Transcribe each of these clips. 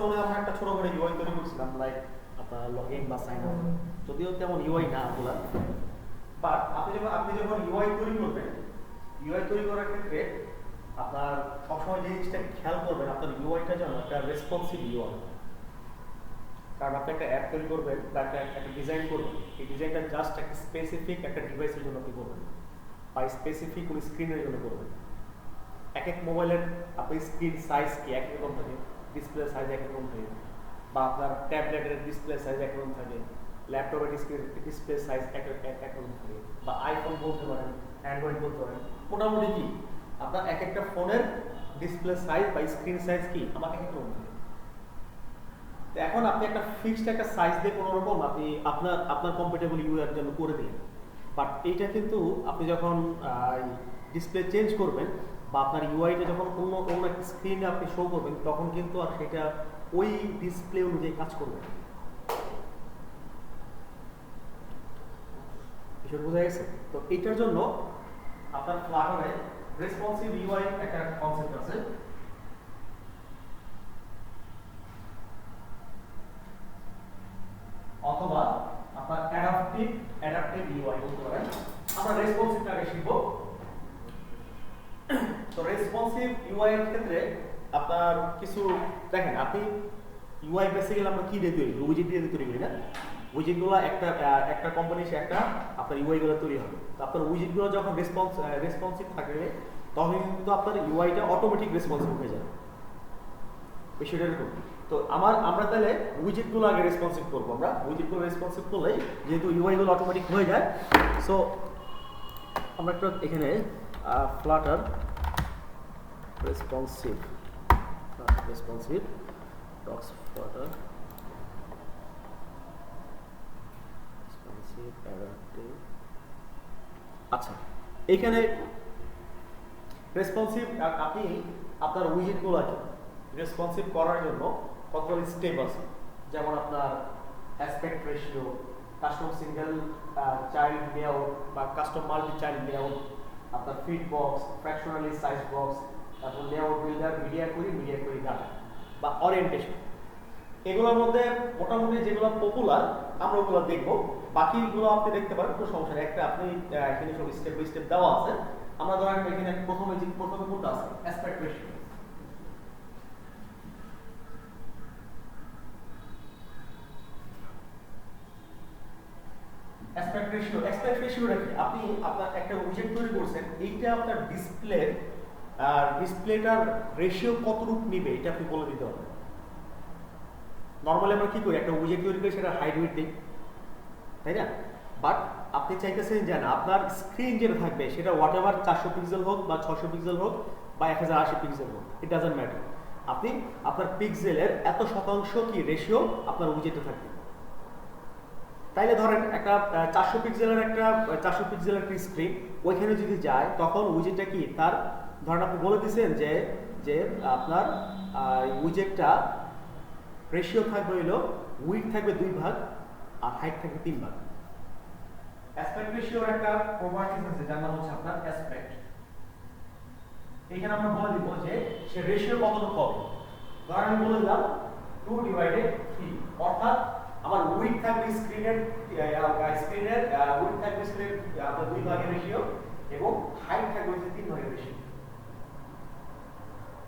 মনে হয় আমরা একটা ছোট করে ইউআই তৈরি করছিলাম, লাইক আপনার লগইন বা সাইন আপ, যদিও তেমন ইউআই না ওগুলা। বাট আপনি যখন ইউআই তৈরি করবেন, ইউআই তৈরি করার ক্ষেত্রে আপনার সবসময় যে জিনিসটা খেয়াল করবেন, আপনার ইউআইটা যেন একটা রেসপন্সিভ ইউআই। কারণ আপনি একটা অ্যাপ তৈরি করবেন বা একটা ডিজাইন করবেন, এই ডিজাইনটা জাস্ট একটা স্পেসিফিক একটা ডিভাইসের জন্য আপনি করবেন বা স্পেসিফিক কোনো স্ক্রিনের জন্য করবেন। এক এক মোবাইলের আপনি স্ক্রিন সাইজ কি এক রকম থাকে, ডিসপ্লে সাইজ এক রকম থাকে, বা আপনার ট্যাবলেটের ডিসপ্লে সাইজ এক রকম থাকে, ল্যাপটপের ডিসপ্লে সাইজ এক রকম থাকে, বা আইফোন বলতে পারেন, অ্যান্ড্রয়েড বলতে পারেন। মোটামুটি কি আপনার এক একটা ফোনের ডিসপ্লে সাইজ বা স্ক্রিন সাইজ কি আমার এক এক রকম থাকে। এখন আপনি একটা ফিক্সড একটা সাইজ দিয়ে কোনো রকম আপনি আপনার কম্পিটেবল ইউআইয়ের জন্য করে দিলেন, বাট এইটা কিন্তু আপনি যখন ডিসপ্লে চেঞ্জ করবেন বা আপনার ইউআইটা যখন অন্য একটা স্ক্রিনে আপনি শো করবেন, তখন কিন্তু আর সেটা ওই ডিসপ্লে অনুযায়ী কাজ করবে। বিষয় বোঝা গেছে? তো এটার জন্য আপনার ফ্লাটারে রেসপন্সিভ ইউআই একটা কনসেপ্ট আছে। অথবা আপনার অ্যাডাপটিভ ইউআই বলতে পারেন। আমরা রেসপন্সিভটাকে শিখব। তো রেসপন্সিভ ইউআই এর ক্ষেত্রে আপনার কিছু দেখেন, আপনি ইউআই বেসিক্যালি আমরা কি দিয়ে তৈরি করি? উইজেট দিয়ে তৈরি করি না? উইজেটগুলো একটা কোম্পানি সে একটা আপনার ইউআইগুলো তৈরি হবে। তো আপনার উইজেটগুলো যখন রেসপন্সিভ থাকবে, তখন কিন্তু আপনার ইউআইটা অটোমেটিক রেসপন্সিভ হয়ে যাবে। বিষয়টা এরকম। তো আমরা তাহলে উইজেটগুলো আগে রেসপন্সিভ করবো। আমরা উইজেটগুলো রেসপন্সিভ করলেই যেহেতু ইউআইগুলো অটোমেটিক হয়ে যায়, সো আমরা একটা এখানে Flutter responsive docs Flutter responsive adaptive. আচ্ছা, এখানে রেসপন্সিভ আপনি আপনার উইজেটগুলোকে রেসপন্সিভ করার জন্য কতগুলো স্টেপ আছে। যেমন আপনার aspect ratio, custom single child layout বা কাস্টম মাল্টি চাইল্ড লেআউট, আপনার ফিড বক্স, ফ্র্যাকশনালি সাইজ বক্স, তারপর লেআউট বিল্ডার, মিডিয়া করি ডাটা বা ওরিয়েন্টেশন। এগুলোর মধ্যে মোটামুটি যেগুলো পপুলার আমরা ওগুলো দেখবো, বাকিগুলো আপনি দেখতে পারেন, কোনো সমস্যা নেই। একটা আপনি এখানে সব স্টেপ বাই স্টেপ দেওয়া আছে। আমরা ধরেন এখানে প্রথমে কোনটা আছে, অ্যাসপেক্ট রেশিও। অ্যাসপেক্ট রেশিওটা কি? আপনি আপনার একটা অবজেক্ট তৈরি করছেন, এইটা আপনার ডিসপ্লেটার রেশিও কতটুকু নেবে এটা আপনি বলে দিতে হবে। নরমালি আমরা কি করি, একটা অবজেক্ট তৈরি করে সেটা হাইট উইডথ দিই, তাই না? বাট আপনি চাইতেছেন যে না, আপনার স্ক্রিন যেটা থাকবে সেটা হোয়াট এভার 400 পিক্সেল হোক বা 600 পিক্সেল হোক বা 1080 পিক্সেল হোক, ইট ডাজন্ট ম্যাটার। আপনি আপনার পিক্সেলের এত শতাংশ কি রেশিও আপনার অবজেক্টে থাকবে। তাইলে ধরেন একটা 400 পিক্সেলের একটা স্ক্রিন ওইখানে যদি যায়, তখন উইজেটটা কি তার ধরেন আপনি বলে দিচ্ছেন যে আপনার উইজেটটা রেশিও থাকবে হইলো উইডথ থাকবে 2 ভাগ আর হাইট থাকবে 3 ভাগ। অ্যাসপেক্ট রেশিওর একটা প্রপার্টিজ আছে যার নাম হচ্ছে আপনার অ্যাসপেক্ট। এখানে আমরা বলে দিব যে সে রেশিও কতটুকু হবে। ধরেন আমি বলে দিলাম 2/3, অর্থাৎ আমার উইডথ থাকবে স্ক্রিনের উইডথ থাকবে স্ক্রিনের আপনার 2 ভাগের রেশিও এবং হাইট থাকবে 3 ভাগের রেশিও।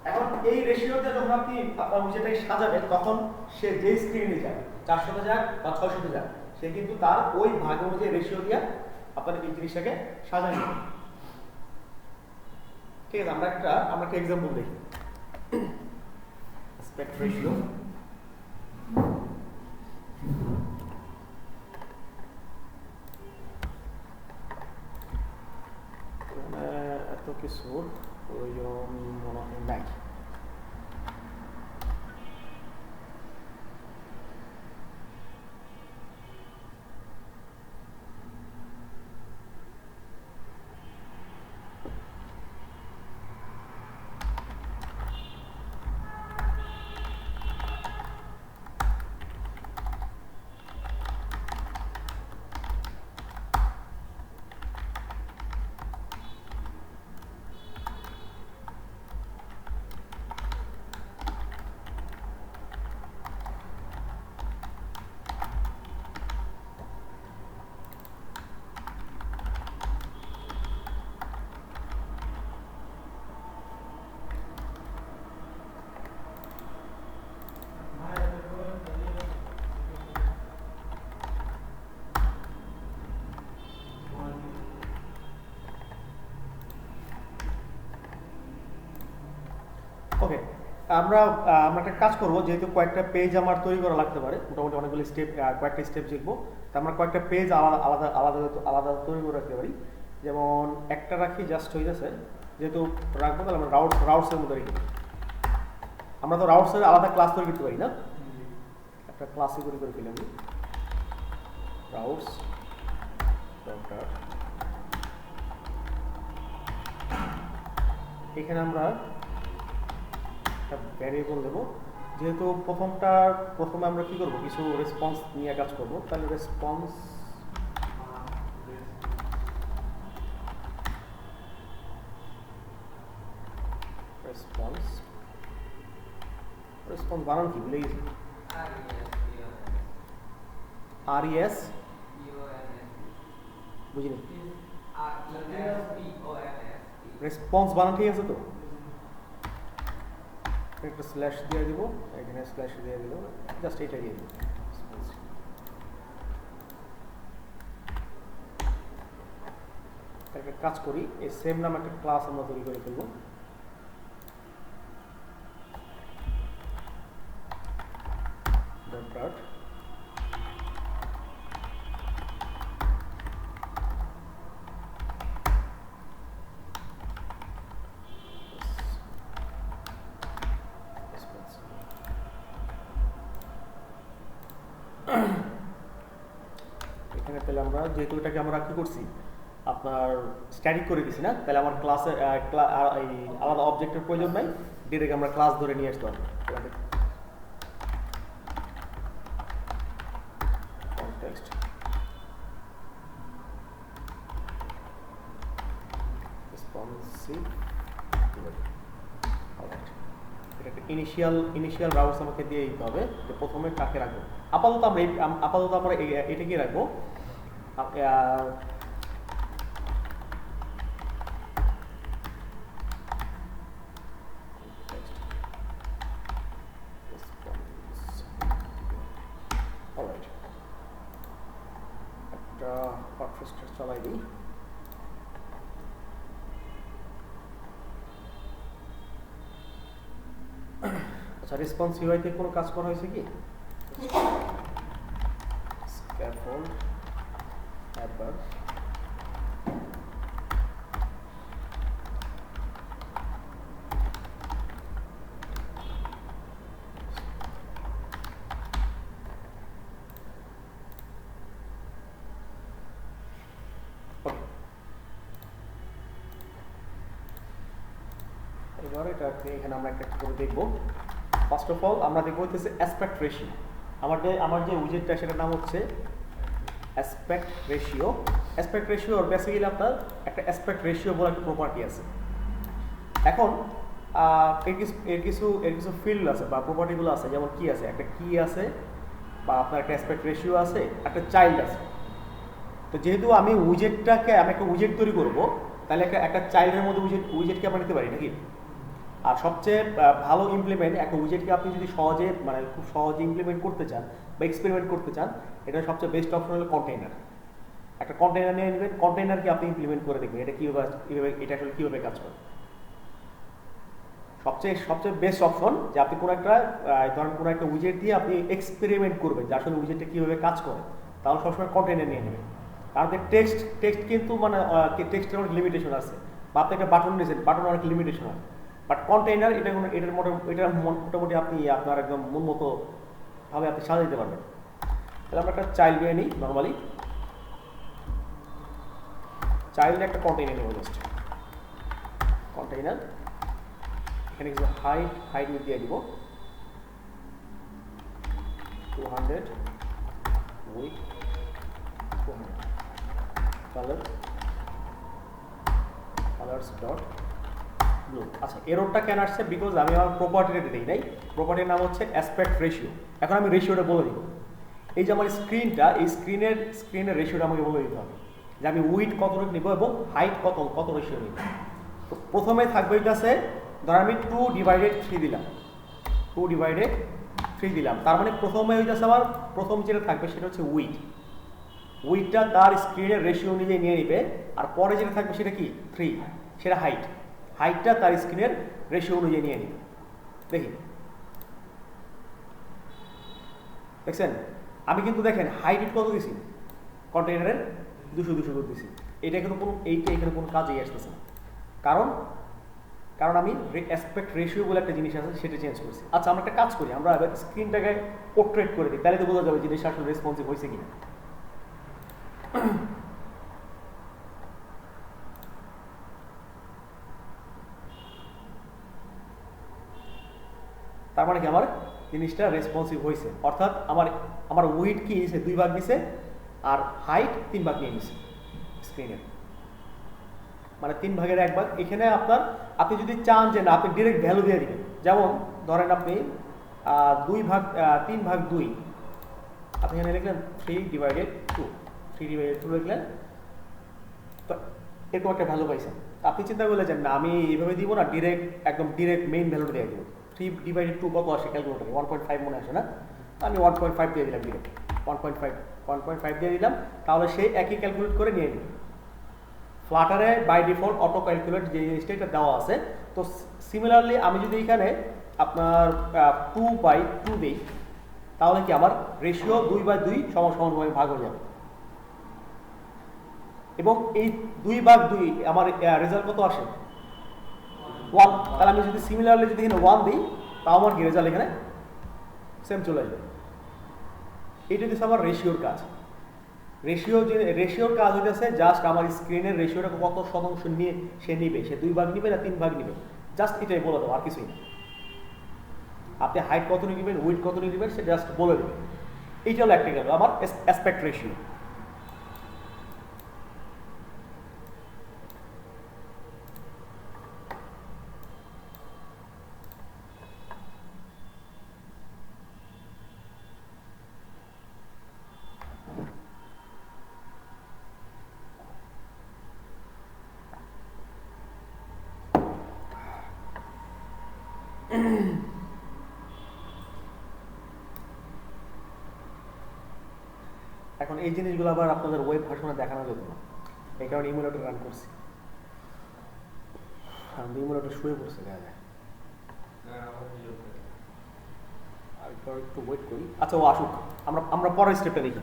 এখন এই রেশিওতে যখন আপনি আপনার উইজেটটাকে সাজাবেন, তখন সে যে স্ক্রিনে যাবে, 400 যাক বা 600 যাক, সে কিন্তু তার ওই ভাগ অনুযায়ী রেশিও দিয়ে আপনার এই জিনিসটাকে সাজায় নেবে। ঠিক আছে, আমরা একটা এক্সাম্পল দেখি। অ্যাসপেক্ট রেশিও এত কিছুর প্রয়োজন মনে হয় নাই। আমরা আমরা একটা কাজ করব, যেহেতু কয়েকটা পেজ আমার তৈরি করা লাগতে পারে, মোটামুটি অনেকগুলো স্টেপ, কয়েকটা স্টেপ শিখবো, তো আমরা কয়েকটা পেজ আলাদা আলাদা আলাদা আলাদা তৈরি করে রাখতে পারি। যেমন একটা রাখি জাস্ট হয়ে যাচ্ছে, যেহেতু রাখবো তাহলে আমরা রাউটসের মধ্যে রেখে দিই। আমরা তো রাউটসের আলাদা ক্লাস তৈরি করতে পারি না, একটা ক্লাসই তৈরি করে ফেলি আমি, রাউটস ডট। এখানে আমরা একটা ভ্যারিয়েবল দেবো, যেহেতু প্রথমে আমরা কি করব, কিছু রেসপন্স নিয়ে কাজ করব, তাহলে রেসপন্স বানান কি ভুলে গেছি, RES বুঝিনি, রেসপন্স বানান ঠিক আছে তো, একটা স্ল্যাশ দিয়ে দিব, এখানে স্ল্যাশ দিয়ে দিব, জাস্ট এটা দিয়ে দিব। একটা কাজ করি, এই সেম নাম একটা ক্লাস আমরা তৈরি করে ফেলবো। ডট এখানে তাহলে আমরা যেহেতু এটাকে আমরা কি করছি, আপনার স্ট্যাটিক করে দিছি না, তাহলে আমার ক্লাসে আলাদা অবজেক্টের প্রয়োজন নাই, ডিরেক্ট আমরা ক্লাস ধরে নিয়ে আসতে পারবো। কনটেক্সট রেসপন্সিভ, এটা ইনিশিয়াল রাউটস আমাকে দিয়ে দিতে হবে, যে প্রথমে কাকে রাখবো। আপাতত আমরা এটাকে রাখবো, একটা পারফেক্ট চালাই দিই। আচ্ছা, রেসপন্স ইউআইতে কোনো কাজ করা হয়েছে কি? স্ক্যাফোল্ড হ্যাপার, এবার এটা এখানে আমরা একটা করে দেখবো। ফার্স্ট অফ অল আমরা দেখবো হচ্ছে অ্যাসপেক্ট রেশিও। আমার যে উইজেটটা সেটার নাম হচ্ছে aspect ratio. Aspect ratio basically আপনার একটা অ্যাসপেক্ট রেশিও বলে একটা প্রপার্টি আছে। এখন এর কিছু ফিল্ড আছে বা প্রপার্টিগুলো আছে, যেমন কি আছে, একটা কি আছে, বা আপনার একটা অ্যাসপেক্ট রেশিও আছে, একটা চাইল্ড আছে। তো যেহেতু আমি একটা উইজেট তৈরি করবো, তাহলে একটা চাইল্ডের মধ্যে উইজেটকে আমরা নিতে পারি নাকি। আর সবচেয়ে ভালো ইমপ্লিমেন্ট একটা উইজেটকে আপনি যদি খুব সহজে ইমপ্লিমেন্ট করতে চান বা এক্সপেরিমেন্ট করতে চান, এটা সবচেয়ে বেস্ট অপশন হলো কন্টেইনার। একটা কন্টেইনার নিয়ে নেবেন, কন্টেইনারকে আপনি ইমপ্লিমেন্ট করে দেখবেন এটা এটা আসলে কীভাবে কাজ করে। সবচেয়ে বেস্ট অপশন যে আপনি কোনো একটা উইজেট দিয়ে আপনি এক্সপেরিমেন্ট করবেন যে আসলে উইজেটটা কীভাবে কাজ করে, তাহলে সবসময় কন্টেইনার নিয়ে নেবেন। কারণ টেক্সট কিন্তু টেক্সটের অনেক লিমিটেশন আছে, বা আপনি একটা বাটন নিয়েছেন, বাটন অনেক লিমিটেশন আছে। বাট কন্টেইনার এটার মোটামুটি আপনি আপনার একদম মন মতো ভাবে আপনি সাজা দিতে পারবেন। তাহলে আমরা একটা চাইল্ড নিয়ে নিই, নর্মালি চাইল্ড একটা কন্টেইনার নেব, জাস্ট কন্টেইনার। এখানে কিছু হাইট উইথ দিয়ে দিব 200 উইথ 200, কালার্স ডট ব্লু। আচ্ছা, এররটা কেন আসছে? বিকজ আমি আমার প্রপার্টিটা দিই নাই, প্রপার্টির নাম হচ্ছে অ্যাসপেক্ট রেশিও। এখন আমি রেশিওটা বলে দিব। এই যে আমার স্ক্রিনটা, এই স্ক্রিনের রেশিওটা আমাকে বলে দিতে হবে যে আমি উইথ কত নিব এবং হাইট কত রেশিও নিব। তো প্রথমে থাকবে এটা আছে, ধর আমি 2/3 দিলাম, 2/3 দিলাম, তার মানে প্রথমে হইতেছে আমার প্রথম যেটা থাকবে সেটা হচ্ছে উইথটা তার স্ক্রিনের রেশিও অনুযায়ী নিয়ে নিবে। আর পরে যেটা থাকবে সেটা কি 3, সেটা হাইটটা তার স্ক্রিনের রেশিও অনুযায়ী নিয়ে নিবে। দেখি দেখছেন আমি কিন্তু দেখেন হাইট কত দিছি কন্টেইনারের 200 করে দিছি এটা কিন্তু কোনো এইটা এখানে কোনো কাজেই আসতেছে না কারণ কারণ আমি অ্যাসপেক্ট রেশিও বলে একটা জিনিস আছে সেটা চেঞ্জ করছি আচ্ছা আমরা একটা কাজ করি আমরা এবার স্ক্রিনটাকে পোর্ট্রেট করে দিই তাহলে তো বোঝা যাবে জিনিসটা আসলে রেসপন্সিভ হয়েছে কিনা তার মানে কি আমার জিনিসটা রেসপন্সিভ হয়েছে অর্থাৎ আমার আমার উইড কি নিয়েছে 2 ভাগ নিছে আর হাইট 3 ভাগ নিয়ে নিছে স্ক্রিনের মানে 3 ভাগের 1 ভাগ এখানে আপনার আপনি যদি চান যে না আপনি ডাইরেক্ট ভ্যালু দিয়ে দিবেন যেমন ধরেন আপনি 3 ভাগ 2 আপনি এখানে লিখলেন 3/2 3/2 লিখলেন তো এরকম একটা ভ্যালু পাইছেন আপনি চিন্তা করলে যে না আমি এইভাবে দিব না ডাইরেক্ট একদম ডাইরেক্ট মেইন ভ্যালুটা দিয়ে দিব 3/2 কত আসে ক্যালকুলেটরে 1.5 মনে আসে না আমি 1.5 দিয়ে দিলাম ডিরেক্ট 1.5 দিয়ে দিলাম তাহলে সেই একই ক্যালকুলেট করে নিয়ে নিই ফ্লাটারে বাই ডিফল্ট অটো ক্যালকুলেট যে জিনিসটা এটা দেওয়া আছে তো সিমিলারলি আমি যদি এখানে আপনার 2/2 দিই তাহলে কি আমার রেশিও 2/2 সমানভাবে ভাগ হয়ে যাবে এবং এই 2/2 আমার রেজাল্ট কত আসে 1 তাহলে আমি যদি সিমিলারলি যদি এখানে 1 দিই তাও আমার কি রেজাল্ট এখানে সেম চলে আসবে এইটা হচ্ছে আমার রেশিওর কাজ রেশিওর কাজ হইতেছে জাস্ট আমার স্ক্রিনের রেশিওটা কত শতাংশ নিয়ে সে নিবে সে 2 ভাগ নিবে না 3 ভাগ নিবে জাস্ট এটাই বলে দেবো আর কিছুই না আপনি হাইট কত নিবেন উইড কত নিবেন সে জাস্ট বলে দেবে এইটা হলো একটা গেল আমার অ্যাসপেক্ট রেশিও এখন এই জিনিসগুলো আবার আপনাদের ওয়েব ভার্সনে দেখানো যেত না এই কারণে ইমুলেটর রান করছি ইমুলেটর শুয়ে পড়ছে দেখা যায় আর একটু ওয়েট করি আচ্ছা ও আসুক আমরা পরের স্টেপটা দেখি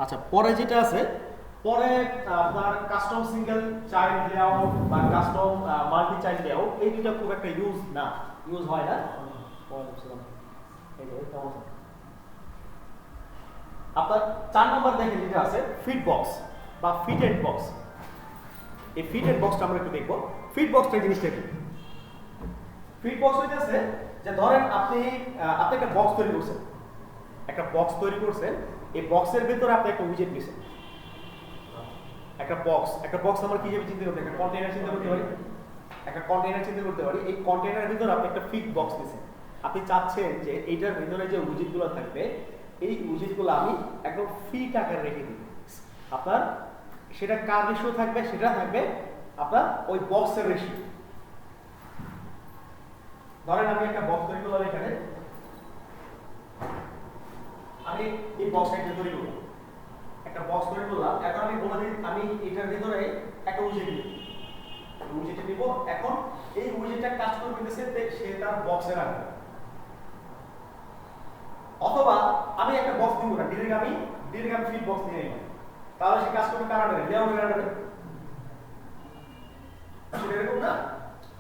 আচ্ছা পরে যেটা আছে পরে আপনার কাস্টম সিঙ্গেল চাইল্ড লেআউট বা কাস্টম মাল্টি চাইল্ড লেআউট এই দুটো খুব একটা ইউজ হয় না আপনার 4 নম্বর দেখেন যেটা আছে ফিট বক্স বা ফিট এন্ড বক্স এই ফিট এন্ড বক্সটা আমরা একটু দেখব ফিট বক্সটা জিনিসটা কি ফিট বক্স হইতেছে যে ধরেন আপনি একটা বক্স তৈরি করছেন এই বক্সের ভিতরে আপনি একটা উইজেট দিয়েছেন একটা বক্স আমরা কি হিসেবে চিন্তা করতে একটা কন্টেইনার চিন্তা করতে পারি এই কন্টেইনারের ভিতরে আপনি একটা ফিট বক্স দিয়েছেন আপনি চাচ্ছেন যে এইটার ভিতরে যে উইজেটগুলো থাকবে এই উইজেটগুলো আমি একদম ফিট আকারে রেখে দিই আপনার সেটা কার রেশিও থাকবে সেটা থাকবে আপনার ওই বক্সের রেশিও ধরেন আমি একটা বক্স তৈরি করলাম এখানে আমি এই বক্সটা তৈরি করলাম এখন আমি বলে দিই আমি এটার ভিতরে একটা উইজেট নিব এখন এই উইজেটটা কাজ করবে সে তার বক্সের আকারে অথবা আমি একটা বক্স দিব না ডিরেক্ট আমি ফিট বক্স দিয়ে নিলাম তাহলে সে কাজ করবে কার আন্ডারে লেআউটের আন্ডারে সেটা এরকম না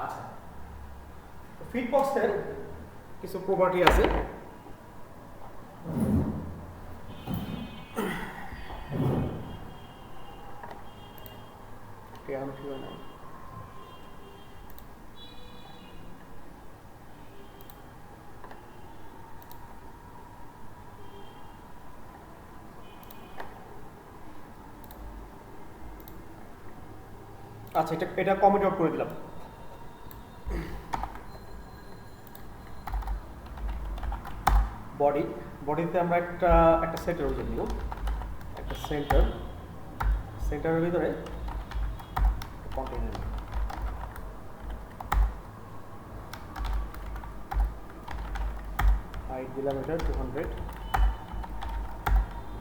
আচ্ছা ফিট বক্সের কিছু প্রপার্টি আছে কেমন ছিল না আচ্ছা এটা কমেন্ট আউট করে দিলাম বডিতে আমরা একটা সেন্টার উইজেট নিব একটা সেন্টারের ভিতরে কন্টেইনার হাইট দিলাম এটা 200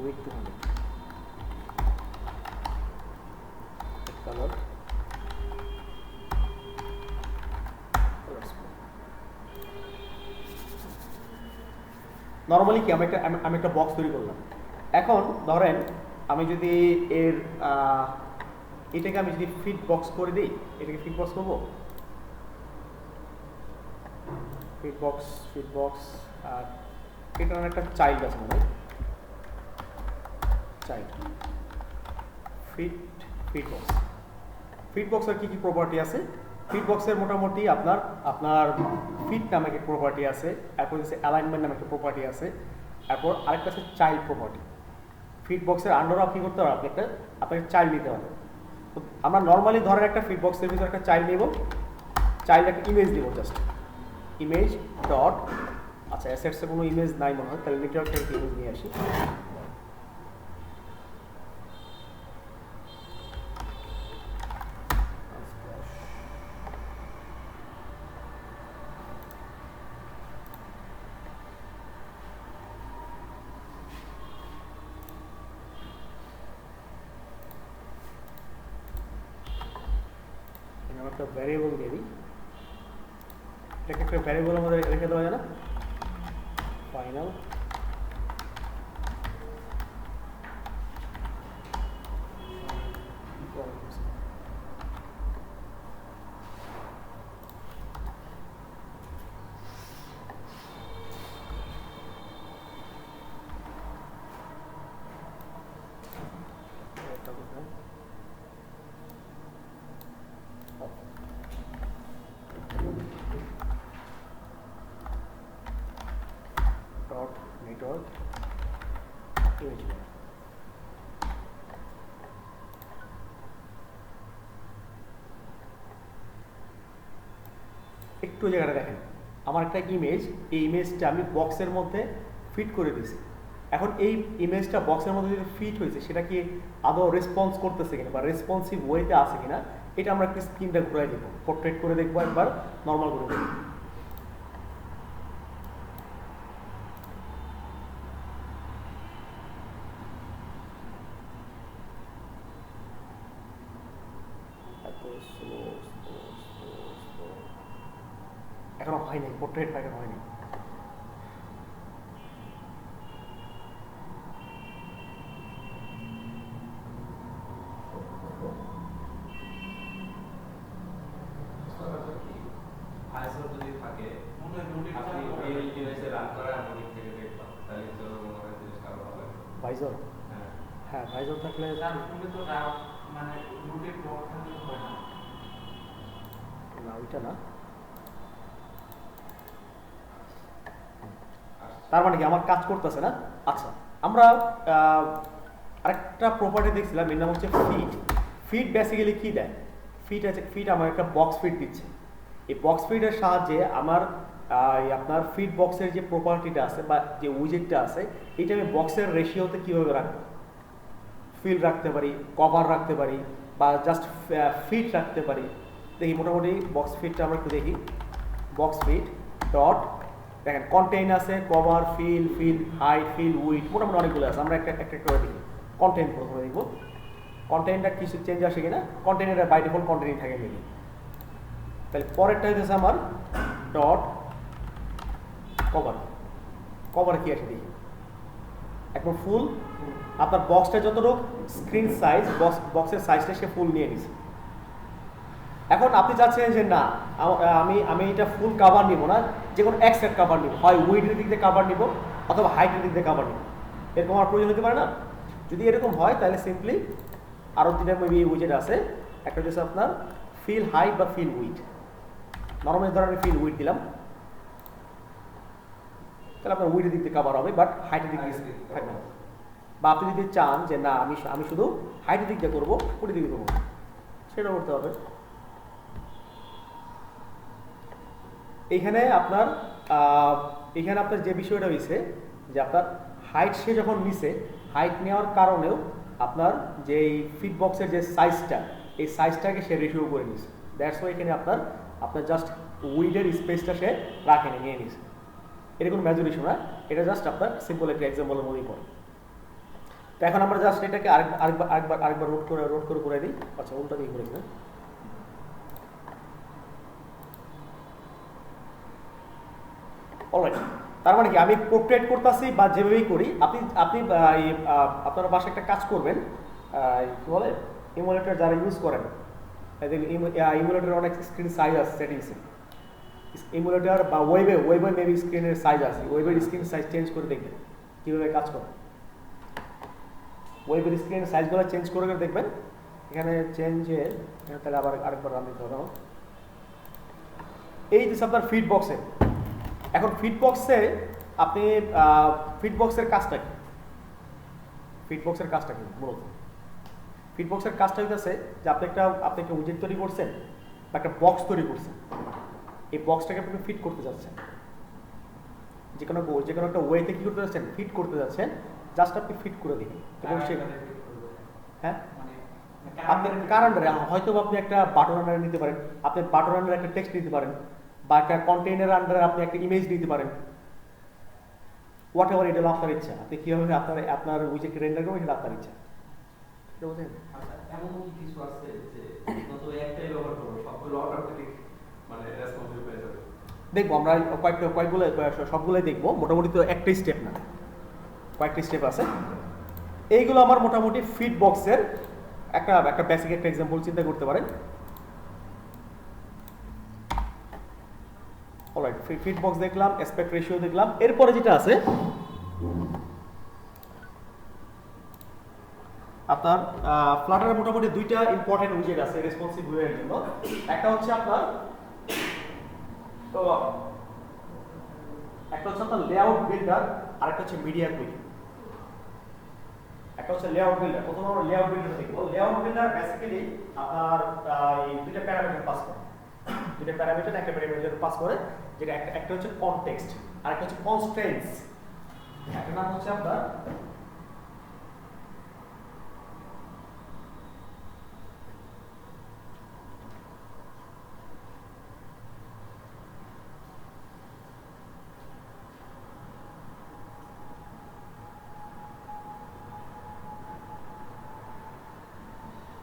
উইডথ 200 কালার নর্মালি কি আমি একটা বক্স তৈরি করলাম। এখন ধরেন আমি যদি এর এটাকে আমি যদি ফিট বক্স করে দিই, এটাকে ফিট বক্স করবো, ফিট বক্স আর এটার একটা চাইল্ড আছে মানে চাইল্ড ফিট বক্স। ফিট বক্সের কি কি প্রপার্টি আছে? ফিট বক্সের মোটামুটি আপনার ফিট নামে একটা প্রপার্টি আছে, এরপর হচ্ছে অ্যালাইনমেন্ট নামে একটা প্রপার্টি আছে, এরপর আরেকটা আছে চাইল্ড প্রপার্টি। ফিট বক্সের আন্ডারও আপনি করতে পারেন, আপনাকে চাইল্ড নিতে হবে। তো আমরা নর্মালি ধরেন একটা ফিট বক্সের ভিতরে একটা চাইল্ড নেব, চাইল্ড একটা ইমেজ নেব, জাস্ট ইমেজ ডট, আচ্ছা অ্যাসেটসে কোনো ইমেজ নাই মনে হয়, তাহলে নেটওয়ার্ক থেকে ইমেজ নিয়ে আসি। একটা ভ্যারিয়েবল দিয়ে দিই, এটাকে একটা ভ্যারিয়েবলের মধ্যে রেখে দেওয়া যায় না, ফাইনাল নেটওয়ার্ক ইমেজ। একটু জায়গাটা দেখেন, আমার একটা ইমেজ, এই ইমেজটা আমি বক্সের মধ্যে ফিট করে দিয়েছি। এখন এই ইমেজটা বক্সের মধ্যে যদি ফিট হয়েছে, সেটা কি আদৌ রেসপন্স করতেছে কিনা বা রেসপন্সিভ ওয়েতে আছে কিনা, এটা আমরা একটা স্ক্রিনটা ঘুরাই দেবো, পোর্ট্রেট করে দেখবো, একবার নর্মাল করে দেখবো। এখনো হয়নি, পোর্ট্রেট এখন হয়নি। ভাইজর, হ্যাঁ ভাইজর থাকলে না ওইটা না, তার মানে কি আমার কাজ করতেছে না। আচ্ছা, আমরা আরেকটা প্রপার্টি দেখছিলাম, এর নাম হচ্ছে ফিট। ফিট বেসিক্যালি কি দেয়? ফিট আমার একটা বক্স ফিট দিচ্ছে। এই বক্স ফিটের সাহায্যে আমার আপনার ফিট বক্সের যে প্রপার্টিটা আছে বা যে উইজেটটা আছে, এটা আমি বক্সের রেশিওতে কীভাবে রাখবো, ফিল রাখতে পারি, কভার রাখতে পারি, বা জাস্ট ফিট রাখতে পারি। দেখি মোটামুটি বক্স ফিটটা আমরা একটু দেখি। বক্স ফিট ডট, দেখেন কন্টেইন আছে, cover, fill, height, fill, with, মোটামুটি অনেকগুলো আছে। আমরা একটা করে দেখি। কন্টেন্ট প্রথমে দেখবো, কন্টেন্টটা কিছু চেঞ্জ আসে কিনা। কন্টেন্টের বাই ডিফল্ট কন্টেন্ট থাকে মেবি। তাহলে পরেরটা হচ্ছে আমার ডট কভার। কভার কি আসে দেখি, একদম ফুল। আপনার বক্সটা যতটুকু স্ক্রিন সাইজ, বক্সের সাইজটা সে ফুল নিয়ে নিছে। এখন আপনি চাচ্ছেন যে না, আমি এটা ফুল কাভার নিব না, যে কোনো এক সেট কাভার নিব, হয় উইডের দিক দিয়ে কাভার নিব অথবা হাইটের দিক দিয়ে কাভার নিব। এরকম আমার প্রয়োজন হতে পারে না? যদি এরকম হয় তাহলে সিম্পলি আরও দুটা মেবি উইজেট আছে। একটা হচ্ছে আপনার ফিল হাইট বা ফিল উইড। নর্মালি ধরেন আমি ফিল উইড দিলাম, তাহলে আপনার উইডের দিক দিয়ে কাভার হবে, বাট হাইটের দিক দিয়ে থাকবে না। বা আপনি যদি চান যে না আমি শুধু হাইটের দিক দিয়ে করবো, উইডের দিকে করবো, সেটাও করতে হবে। এখানে আপনার যে বিষয়টা হয়েছে যে আপনার হাইট সে যখন নিছে, হাইট নেওয়ার কারণেও আপনার যে ফিট বক্সের যে সাইজটা, এই সাইজটাকে সে রেশিও করে নিছে। দ্যাটস ওয়াই এখানে আপনার জাস্ট উইডের স্পেসটা সে রাখেনি, নিয়ে নিছে। এটা কোনো মেজর ইস্যু না, এটা জাস্ট আপনার সিম্পল একটা এক্সাম্পলের মধ্যেই পড়ে। তো এখন আমরা জাস্ট এটাকে আরেকবার রোড করে দিই। আচ্ছা, উল্টা দিকে করে দিই। অলরাইট, তার মানে কি আমি পোর্ট্রেট করতেছি বা যেভাবেই করি, আপনি আপনি আপনার বাসায় একটা কাজ করবেন, কি বলে ইমুলেটর যারা ইউজ করেন, ইমুলেটর অনেক স্ক্রিন সাইজ আছে সেটিংসে, ইমুলেটর বা ওয়েবে মেবি স্ক্রিনের সাইজ আছে, ওয়েবের স্ক্রিন সাইজ চেঞ্জ করে দেখবেন কীভাবে কাজ করে। ওয়েবের স্ক্রিনের সাইজগুলো চেঞ্জ করে দেখবেন, এখানে চেঞ্জে তাহলে আবার আরেকবার রান দিতে হবে। এই যে আপনার ফিড বক্সে, এখন ফিড বক্সে আপনি ফিড বক্সের কাজটা কি, ফিড বক্সের কাজটা কি মূলত? ফিড বক্সের কাজটা হইতেছে যে আপনি একটা উইজেট তৈরি করছেন বা একটা বক্স তৈরি করছেন, এই বক্সটাকে আপনি ফিট করতে যাচ্ছেন, যে কোনো একটা ওয়েতে কি করতে যাচ্ছেন, ফিট করতে যাচ্ছেন, জাস্ট আপনি ফিট করে দিবেন। এবং সে হ্যাঁ আপনি কার আন্ডারে, হয়তো আপনি একটা বাটন আন্ডারে নিতে পারেন, আপনি বাটন আন্ডারে একটা টেক্সট নিতে পারেন, বা একটা কন্টেইনার আন্ডারে আপনি একটা ইমেজ নিতে পারেন, হোয়াট এভার, এটা আপনার ইচ্ছা, আপনি কীভাবে আপনার উইজেটকে রেন্ডার করবেন সেটা আপনার ইচ্ছা। এমন কি কিছু আছে যে নতুন একটাই ব্যবহার করব সবগুলো অটোমেটিক মানে রেসপন্সিভ হয়ে যাবে? দেখবো আমরা কয়েকগুলো সবগুলোই দেখবো, মোটামুটি তো একটাই স্টেপ না, কয়েকটা স্টেপ আছে। এইগুলো আমার মোটামুটি ফিড বক্সের একটা বেসিক একটা এক্সাম্পল চিন্তা করতে পারেন। অলরাইট, ফিড বক্স দেখলাম, অ্যাসপেক্ট রেশিও দেখলাম। এরপরে যেটা আছে আপনার ফ্লাটারে মোটামুটি দুইটা ইম্পর্টেন্ট উইজেট আছে রেসপন্সিভ ওয়ের জন্য। একটা হচ্ছে আপনার লেআউট বিল্ডার, আর একটা হচ্ছে মিডিয়া কুইক। একটা হচ্ছে লেআউট বিল্ডার, প্রথমে আমরা লেআউট বিল্ডার দেখবো। লেআউট বিল্ডার বেসিক্যালি আপনার এই দুইটা প্যারামিটার পাস করে, দুইটা প্যারামিটার একটা প্যারামিটার পাস করে, যেটা একটা হচ্ছে কনটেক্সট আর একটা হচ্ছে কনস্ট্রেন্টস। একটা নাম হচ্ছে আপনার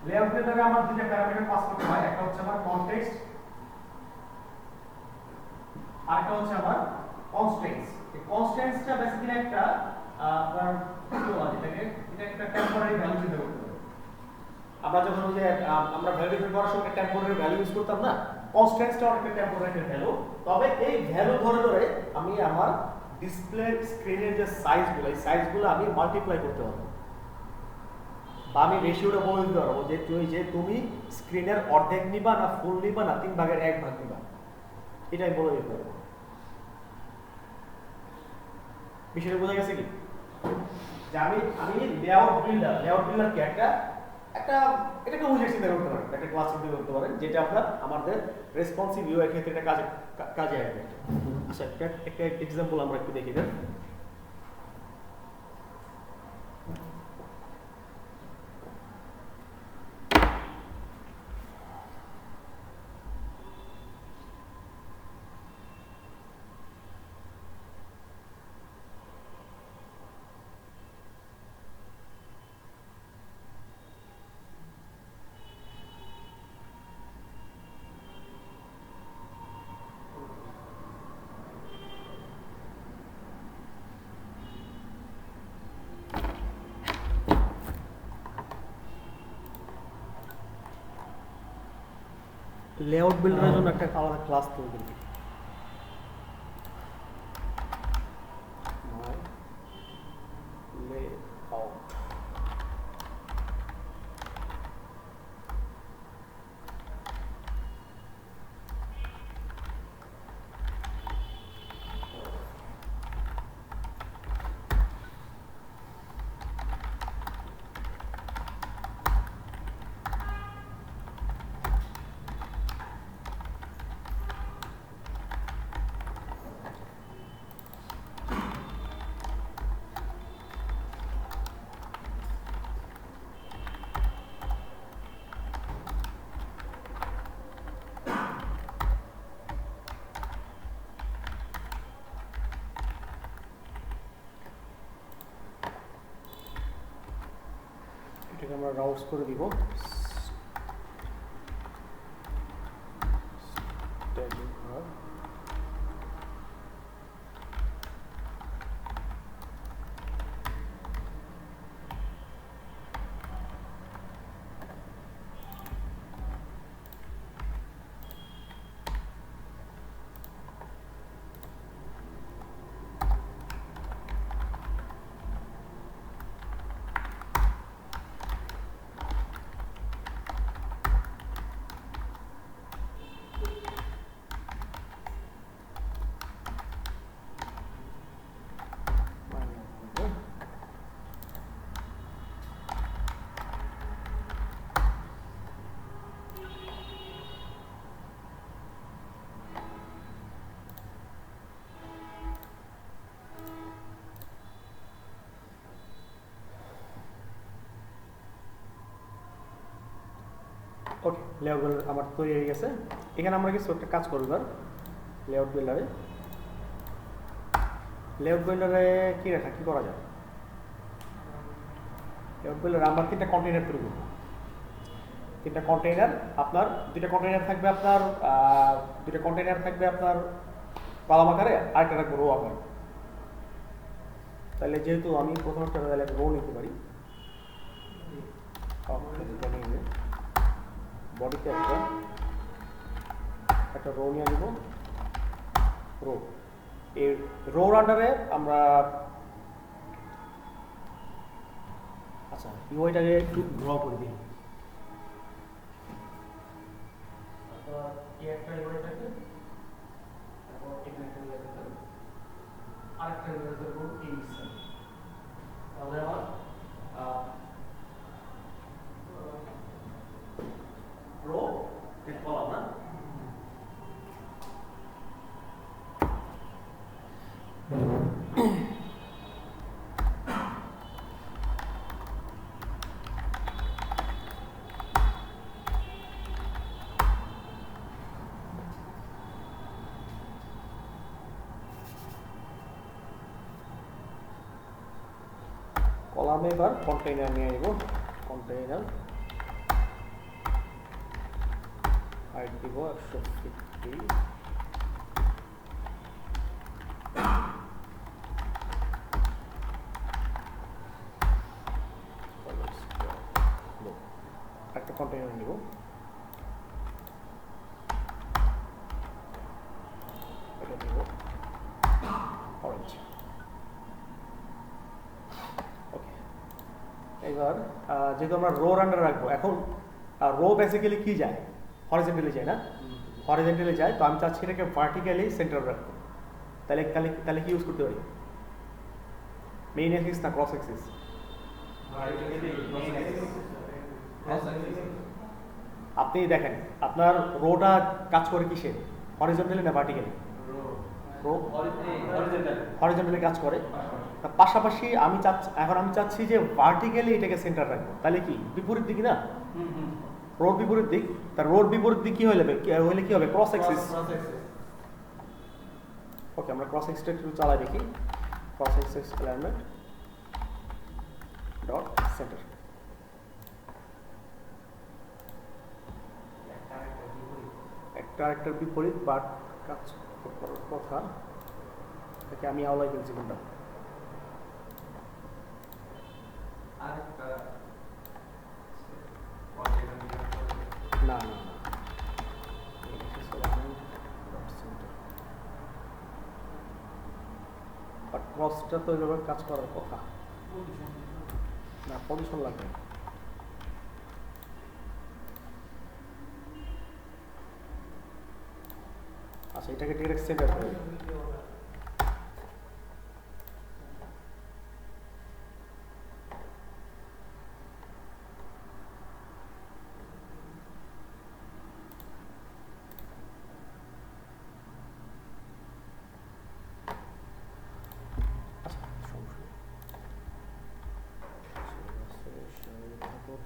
লেআউট বিল্ডারে আমার দুইটা প্যারামিটার পাস করতে হয়, একটা হচ্ছে আমার কনটেক্সট আর একটা হচ্ছে আমার কনস্ট্রেন্টস। এই কনস্ট্রেন্টসটা বেসিক্যালি একটা আপনার কি বলা যায় এটাকে, এটা একটা টেম্পোরারি ভ্যালু চিন্তা করতে হবে। আমরা যখন ওই যে আমরা ভ্যালিডেশন করার সময় টেম্পোরারি ভ্যালু ইউজ করতাম না, কনস্ট্রেন্টসটা একটা টেম্পোরারি ভ্যালু। তবে এই ভ্যালু ধরে আমি আমার ডিসপ্লে স্ক্রিনের যে সাইজগুলো, এই সাইজগুলো আমি মাল্টিপ্লাই করতে পারবো, বা আমি রেশিওটা বলে দিতে পারবো যে তুমি স্ক্রিনের অর্ধেক নিবা না ফুল নিবা না 3/1 নিবা, এটা আমি বলে দিতে পারবো। বিষয়টা বোঝা গেছে কি? যে আমি লেআউট বিল্ডার কি একটা এটাকে উইজেট চিন্তা করতে পারেন, একটা ক্লাস চিন্তা করতে পারেন, যেটা আপনার আমাদের রেসপন্সিভ ইউআই ক্ষেত্রে একটা কাজে আসবে। আচ্ছা, একটা এক্সাম্পল আমরা একটু দেখি দেন। লেআউট বিল্ডারের জন্য একটা আলাদা ক্লাস তৈরি করি। এটাকে আমরা রাউটস করে দিব। ওকে, লেআউট আমার তৈরি হয়ে গেছে। এখানে আমরা কিছু একটা কাজ করব। লেআউট বিল্ডারে কি রাখা, কি করা যায়? লেআউট বিল্ডারে আমরা তিনটা কন্টেইনার তৈরি করব। তিনটা কন্টেইনার, আপনার দুইটা কন্টেইনার থাকবে আপনার কলাম আকারে, আরেকটা রাখবো রো আকারে। তাহলে যেহেতু আমি প্রথম একটা রো নিতে পারি, বডিতে একটা রো নিয়ে নিব। রো, এই রোর আন্ডারে আমরা আচ্ছা ইউআইটাকে একটু ড্র করে দিই। একটা ইউআই থাকবে, তারপর এখানে একটা ইউআই থাকবে, আরেকটা ইউআই থাকবে এই নিচে। তাহলে আমার রো ঠিক বললাম না? কলামে এবার কন্টেইনার নিয়ে নিব। কন্টেইনার হাইট দিব 150। একটা কন্টেইনার নিব। এটা দিব অরেঞ্জ। এবার যেহেতু আমরা রো আন্ডার রাখবো, এখন রো বেসিক্যালি কি যায়, হরিজন্টালি যায় না? হরিজন্টালি যায়, তো আমি চাচ্ছি এটাকে ভার্টিক্যালি সেন্টার রাখবো। তাহলে তাহলে তাহলে কি ইউজ করতে পারি? মেইন অ্যাক্সিস না ক্রস অ্যাক্সিস? আপনি দেখেন আপনার রোটা কাজ করে কিসে, হরিজন্টালি না ভার্টিক্যালি? রো হরিজন্টালি কাজ করে। তার পাশাপাশি আমি চাচ্ছি যে ভার্টিক্যালি এটাকে সেন্টার রাখবো। তাহলে কি বিপরীত দিক না? রোড বিপরীত দিক, তার রোড বিপরীত দিক কি হলে কি হবে? Cross Axis. ওকে, আমরা ক্রস অ্যাক্সিসটা একটু চালাই দেখি। Cross Axis alignment dot centre. একটা বিপরীত বাট কাজ করার কথা, এটাকে আমি আওলাই ফেলছি কোনটা? না না বাট ক্রসটা তো এভাবে কাজ করার কথা না, পজিশন লাগবে। আচ্ছা, এটাকে ডিরেক্ট সেন্টার করে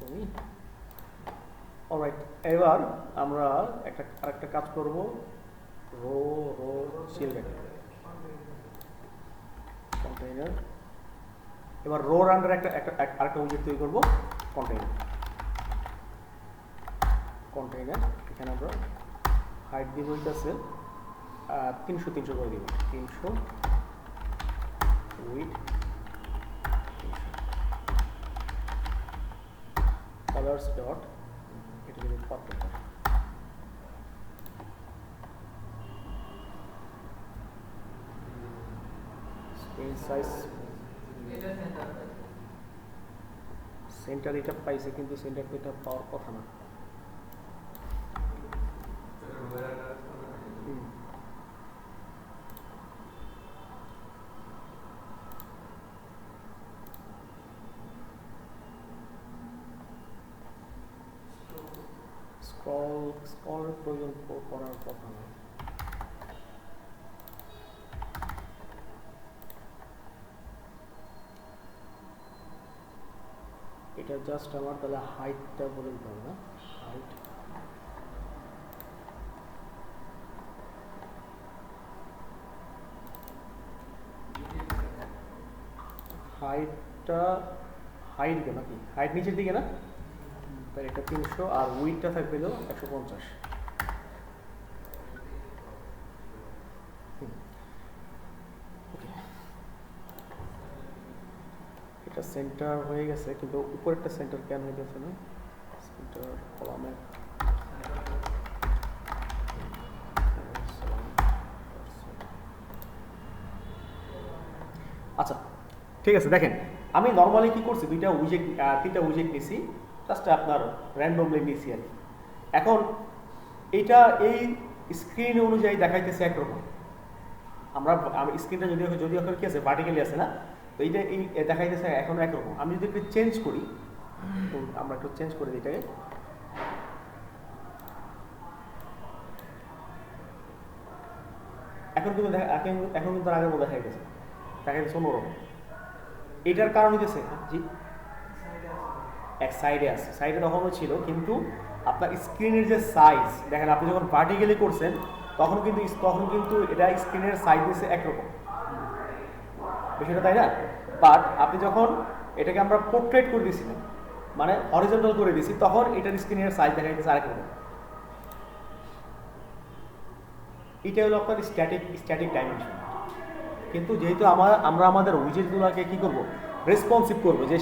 তুমি। অলরাইট, এবার আমরা আরেকটা কাজ করব, রো চিলড্রেন কন্টেইনার। এবার রোর আন্ডার আরেকটা অবজেক্ট তৈরি করব, কন্টেইনার। এখানে আমরা হাইট দিব হইতেছে 300 করে দিব। 300 উইথ কালার্স ডট, এটা যদি পারতে পারে স্ক্রিন সাইজ সেন্টার এটা পাইছে, কিন্তু সেন্টার তো এটা পাওয়ার কথা না। স্ক্রল প্রয়োজন করার কথা না। এটা জাস্ট আমার তাহলে হাইটটা বলে দিতে হবে না, হাইট হাইটটা হাইট নাকি হাইট নিচের দিকে না, তাই এটা 300 আর উইডটা থাকবে হলো 150। এটা সেন্টার হয়ে গেছে, কিন্তু উপরেরটা সেন্টার কেন হয়ে গেছে না? সেন্টার কলামে আচ্ছা ঠিক আছে। দেখেন আমি নর্মালি কি করছি, তিনটা উইজেক্ট নিছি, জাস্ট আপনার র্যান্ডমলি নিছি আর কি। এখন এইটা এই স্ক্রিন অনুযায়ী দেখাইতেছে একরকম, আমি স্ক্রিনটা যদি এখন কি আছে ভার্টিক্যালি আছে না, তো এইটা এই দেখাইতেছে এখন একরকম। আমি যদি একটু চেঞ্জ করি, তো আমরা একটু চেঞ্জ করে দিই এটাকে, এখন কিন্তু এখন কিন্তু আগের মতো দেখাইতেছে অন্যরকম। এটার কারণ হইতেছে জি এক সাইডে আছে, সাইডে তখনও ছিল, কিন্তু আপনার স্ক্রিনের যে সাইজ দেখেন, আপনি যখন ভার্টিক্যালি করছেন তখন কিন্তু এটা স্ক্রিনের সাইজ দিয়েছে একরকম বিষয়টা, তাই না? বাট আপনি যখন এটাকে আমরা পোর্ট্রেট করে দিয়েছিলাম, মানে হরিজন্টাল করে দিয়েছি, তখন এটার স্ক্রিনের সাইজ দেখা যাচ্ছে আরেক রকম। এটা হলো আপনার স্ট্যাটিক ডাইমেনশন। কিন্তু যেহেতু আমরা আমাদের উইজেটগুলোকে কি করব, রেসপন্সিভ করবো, যে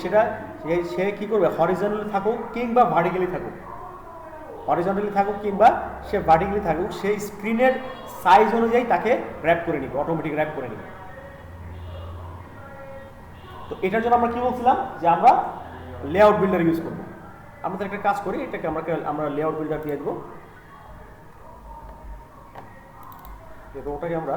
সে কি করবে, হরিজন্টালি থাকুক কিংবা ভার্টিক্যালি থাকুক, সে ভার্টিক্যালি থাকুক, সেই স্ক্রিনের সাইজ অনুযায়ী তাকে র্যাপ করে নিবে, অটোমেটিক র্যাপ করে নিবে। তো এটার জন্য আমরা কি বলছিলাম, যে আমরা লেআউট বিল্ডার ইউজ করবো। আমরা একটা কাজ করি, এটাকে আমরা লেআউট বিল্ডার দিয়ে দেবো, ওটাকে আমরা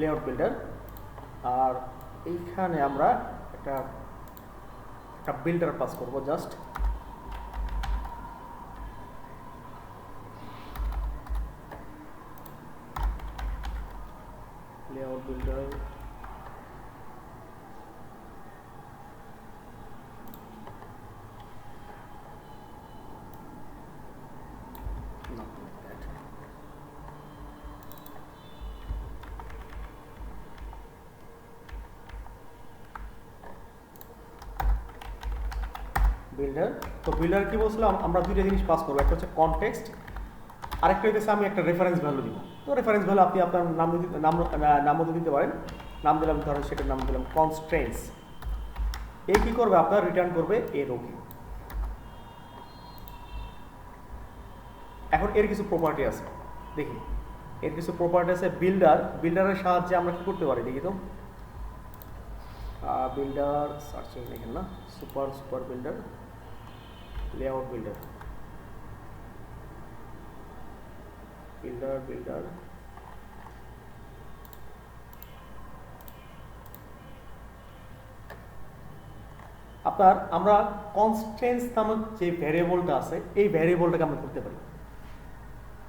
লেআউট বিল্ডার, আর এইখানে আমরা একটা বিল্ডার পাস করব, জাস্ট লেআউট বিল্ডার বিল্ডার। তো বিল্ডার কি বলছিলাম, আমরা দুইটা জিনিস পাস করবো, একটা হচ্ছে কনটেক্সট, আরেকটা হচ্ছে আমি একটা রেফারেন্স ভ্যালু দিব। তো রেফারেন্স ভ্যালু আপনি আপনার নাম মতো দিতে পারেন, নাম দিলাম ধরেন, সেটার নাম দিলাম কনস্ট্রেন্টস। এ কি করবে, আপনার রিটার্ন করবে এর ওকে। এখন এর কিছু প্রপার্টি আছে, দেখি এর কিছু প্রপার্টি আছে। বিল্ডারের সাহায্যে আমরা কি করতে পারি, দেখি তো। বিল্ডার সার্চিং এখানে না, সুপার বিল্ডার, লেআউট বিল্ডার, আপনার আমরা কনস্ট্যান্স নামক যে ভ্যারিয়েবলটা আছে, এই ভ্যারিয়েবলটাকে আমরা করতে পারি।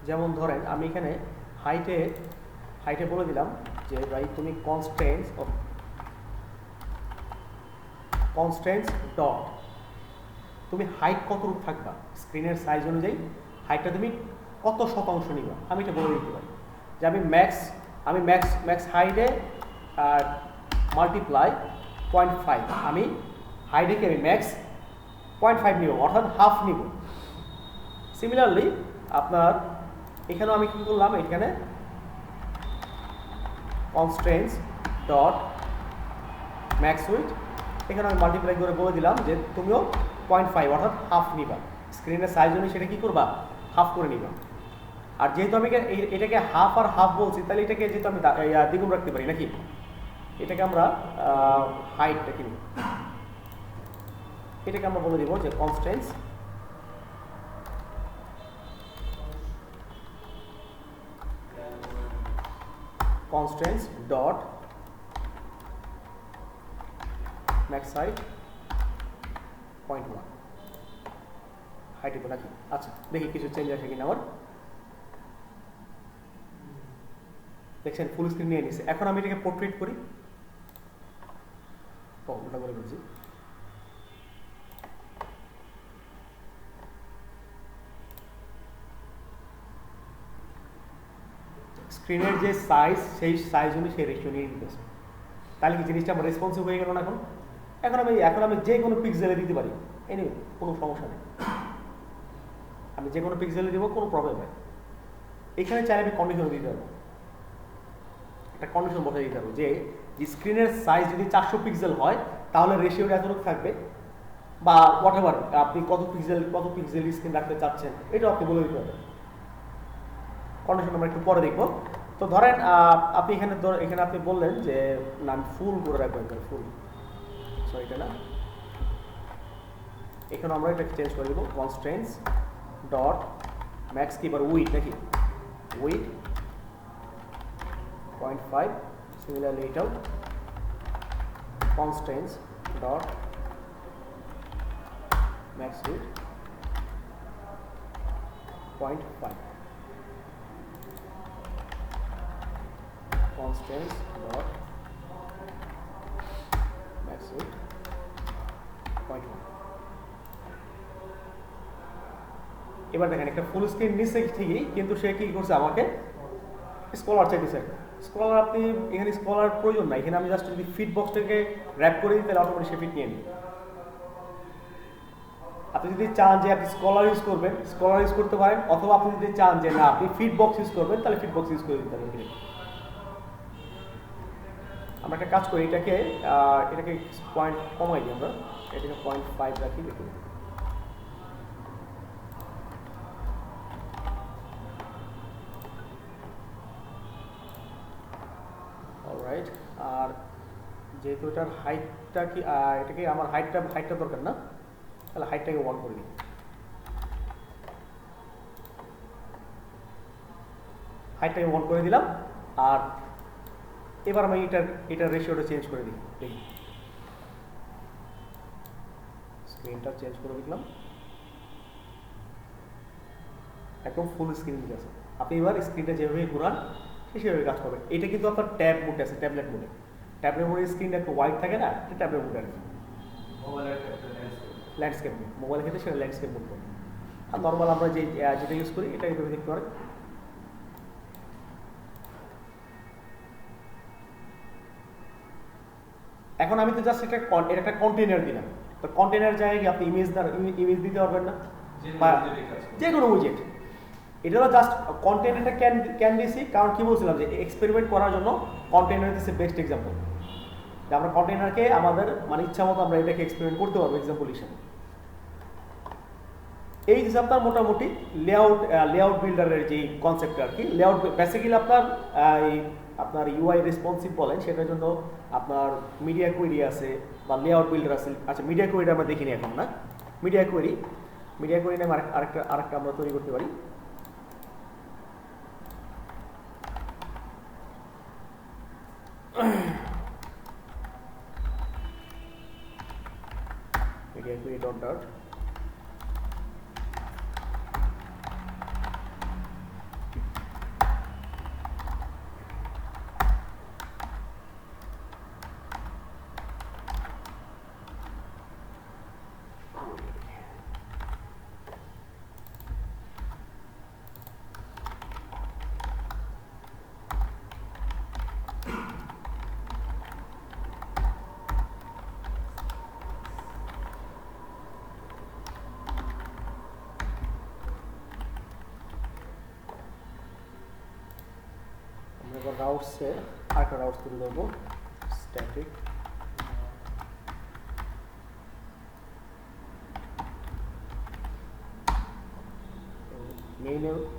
যেমন ধরেন আমি এখানে হাইটে বলে দিলাম যে ভাই তুমি কনস্ট্যান্স ডট, তুমি হাইট কতটুকু থাকবা, স্ক্রিনের সাইজ অনুযায়ী হাইটটা তুমি কত শতাংশ নিবা, আমি এটা বলে দিতে পারি। যে আমি ম্যাক্স হাইটে মাল্টিপ্লাই 0.5, আমি হাইটে আমি ম্যাক্স 0.5 নিব, অর্থাৎ হাফ নিব। সিমিলারলি আপনার এখানেও আমি কি করলাম, এখানে কনস্ট্রেন্টস ডট ম্যাক্স উইথ, এখানে আমি মাল্টিপ্লাই করে বলে দিলাম যে তুমিও 0.5 অর্থাৎ হাফ নিবা, স্ক্রিনের সাইজ অনুযায়ী সেটা কি করবা, হাফ করে নিবা। আর যেহেতু আমি এটাকে হাফ আর হাফ বলছি, তাহলে এটাকে যেহেতু আমি দ্বিগুণ রাখতে পারি নাকি, এটাকে আমরা হাইটটা কি, এটাকে আমরা বলে দিব যে constants dot max height 0.1 height দিব নাকি। আচ্ছা দেখি কিছু চেঞ্জ আসে কিনা আমার, দেখছেন ফুল স্ক্রিন নিয়ে নিছে। এখন আমি এটাকে পোর্ট্রেট করি, ওটা করে বলছি, স্ক্রিনের যে সাইজ সেই সাইজ অনুযায়ী সেই রেশিও নিয়ে দিতেছে। তাহলে কি জিনিসটা আমার রেসপন্সিভ হয়ে গেল না? এখন আমি যে কোনো পিক্সেলে দিতে পারি, এনি কোনো সমস্যা নেই, আমি যে কোনো পিক্সেলে দিব, কোনো প্রবলেম নেই। এখানে চাইলে আমি কন্ডিশন দিতে পারবো, একটা কন্ডিশন বসাই দিতে পারবো যে স্ক্রিনের সাইজ যদি 400 পিক্সেল হয় তাহলে রেশিওটা এতটুকু থাকবে, বা হোয়াট এভার আপনি কত পিক্সেল স্ক্রিন রাখতে চাচ্ছেন এটাও আপনি বলে দিতে পারবেন। কন্ডিশন আমরা একটু পরে দেখবো। তো ধরেন আপনি এখানে আপনি বললেন যে না আমি ফুল করে রাখবো, একবার ফুল, সো এটা না, এখানে আমরা এটাকে চেঞ্জ করে দেবো কনস্ট্রেন্টস ডট ম্যাক্স কি, এবার উইথ নাকি উইথ 0.5, সিমিলারলি এটাও constraints dot max with 0.5, constants dot max width 0.1। এবার দেখেন একটা ফুল স্ক্রিন নিচ্ছে ঠিকই, কিন্তু সে কি করছে, আমাকে স্কলার চাইতেছে। স্কলার আপনি এখানে স্কলার প্রয়োজন নাই, এখানে আমি জাস্ট যদি ফিট বক্সটাকে র্যাপ করে দিই তাহলে অটোমেটিক সে ফিট নিয়ে নিই। আপনি যদি চান যে আপনি স্কলার ইউজ করবেন, স্কলার ইউজ করতে পারেন, অথবা আপনি যদি চান যে না আপনি ফিট বক্স ইউজ করবেন তাহলে ফিট বক্স ইউজ করে দিতে পারেন। আমরা একটা কাজ করি, এটাকে পয়েন্ট কমাই দিই, আমরা এটাকে 0.5 রাখি, দেখুন অলরাইট। আর যেহেতু এটার হাইটটা কি, এটাকে আমার হাইটটা দরকার না, তাহলে হাইটটাকে 1 করে দিই। হাইটটাকে 1 করে দিলাম। আর এবার আমি এটার রেশিওটা চেঞ্জ করে দিই, দেখি স্ক্রিনটা চেঞ্জ করে দিলাম, একদম ফুল স্ক্রিন ঠিক আছে। আপনি এবার স্ক্রিনটা যেভাবে ঘুরান সেভাবে কাজ করবে। এটা কিন্তু আপনার ট্যাব মোডে আছে, ট্যাবলেট মোডে স্ক্রিনটা একটু ওয়াইড থাকে না, এটা ট্যাবলেট মোডে আর কি, ল্যান্ডস্কেপ মোড। মোবাইলের ক্ষেত্রে সেটা ল্যান্ডস্কেপ মোড করে। আর নর্মাল আমরা যেটা ইউজ করি এটা এইভাবে দেখতে পারেন। এখন আমি তো জাস্ট এটা একটা কন্টেইনার দিলাম, তো কন্টেইনার জায়গায় আপনি ইমেজ দিতে পারবেন না, যে কোনো উইজেট। এটা হলো জাস্ট কন্টেইনারটা ক্যান দিছি, কারণ কি বলছিলাম যে এক্সপেরিমেন্ট করার জন্য কন্টেইনার দিচ্ছে বেস্ট এক্সাম্পল। আমরা কন্টেইনারকে আমাদের মানে ইচ্ছা মতো আমরা এটাকে এক্সপেরিমেন্ট করতে পারবো এক্সাম্পল হিসেবে। এই যে আপনার মোটামুটি লেআউট বিল্ডারের যে কনসেপ্ট আর কি, লেআউট বেসিক্যালি আপনার ইউআই রেসপন্সিভ বলেন, সেটার জন্য আপনার মিডিয়া কোয়েরি আছে বা লেআউট বিল্ডার আছে। আচ্ছা, মিডিয়া কোয়েরি আমরা দেখিনি এখন না, মিডিয়া কোয়েরি নামে আরেকটা আমরা তৈরি করতে পারি। মিডিয়া কোয়েরি ডট রাউটসের আরেকটা রাউটস তুলে দেবো, স্ট্যাটিক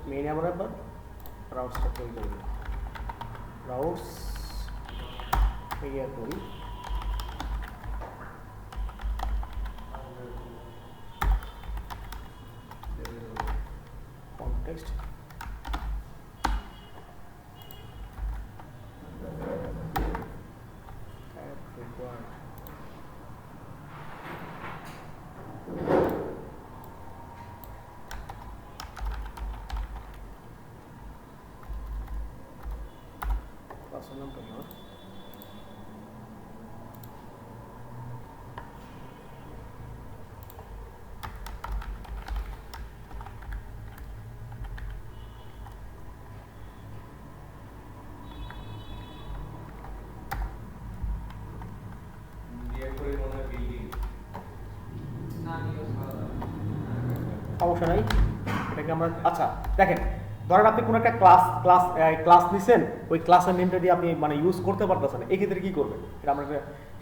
মেইনে আমরা এবার রাউটসটা তৈরি করে দেবো। রাউটস ক্লিয়ার করি, কনটেক্সট সমস্যা নাই। এটাকে আমরা আচ্ছা দেখেন, ধরেন আপনি কোনো একটা ক্লাস নিছেন, ওই ক্লাসের নেমটা দিয়ে আপনি মানে ইউজ করতে পারতেছেন, এই ক্ষেত্রে কী করবেন এটা আমরা